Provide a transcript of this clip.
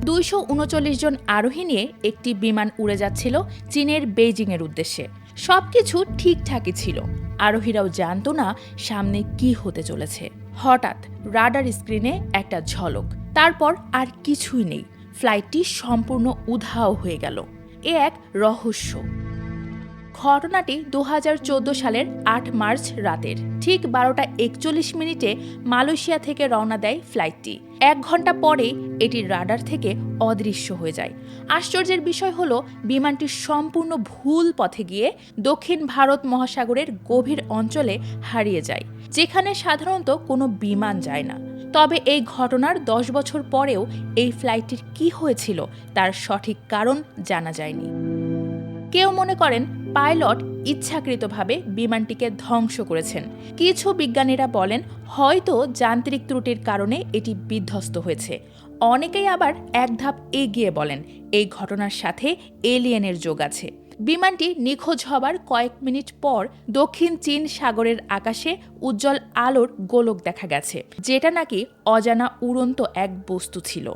239 জন আরোহী নিয়ে একটি বিমান উড়ে যাচ্ছিল চীনের বেইজিংয়ের উদ্দেশ্যে। সবকিছু ঠিকঠাকই ছিল, আরোহীরাও জানতো না সামনে কি হতে চলেছে। হঠাৎ রাডার স্ক্রিনে একটা ঝলক, তারপর আর কিছুই নেই। ফ্লাইটটি সম্পূর্ণ উধাও হয়ে গেল। এ এক রহস্য। ঘটনাটি 2014 সালের 8 মার্চ রাতের ঠিক 12:41 মালয়েশিয়া থেকে রওনা দেয় ফ্লাইটটি। 1 ঘন্টা পরে এটি রাডার থেকে অদৃশ্য হয়ে যায়। আশ্চর্যের বিষয় হলো, বিমানটি সম্পূর্ণ ভুল পথে গিয়ে দক্ষিণ ভারত মহাসাগরের গভীর অঞ্চলে হারিয়ে যায়, যেখানে সাধারণত কোনো বিমান যায় না। তবে এই ঘটনার 10 বছর পরেও এই ফ্লাইটটির কি হয়েছিল তার সঠিক কারণ জানা যায়নি। কেউ মনে করেন পাইলট ইচ্ছাকৃতভাবে বিমানটিকে ধ্বংস করেছেন। কিছু বিজ্ঞানীরা বলেন হয়তো যান্ত্রিক ত্রুটির কারণে এটি বিধ্বস্ত হয়েছে। অনেকেই আবার এক ধাপ এগিয়ে বলেন এই ঘটনার সাথে এলিয়েনের যোগ আছে। বিমানটি নিখোঁজ হবার কয়েক মিনিট পর দক্ষিণ চীন সাগরের আকাশে উজ্জ্বল আলোর গোলক দেখা গেছে, যেটা নাকি অজানা উড়ন্ত এক বস্তু ছিল।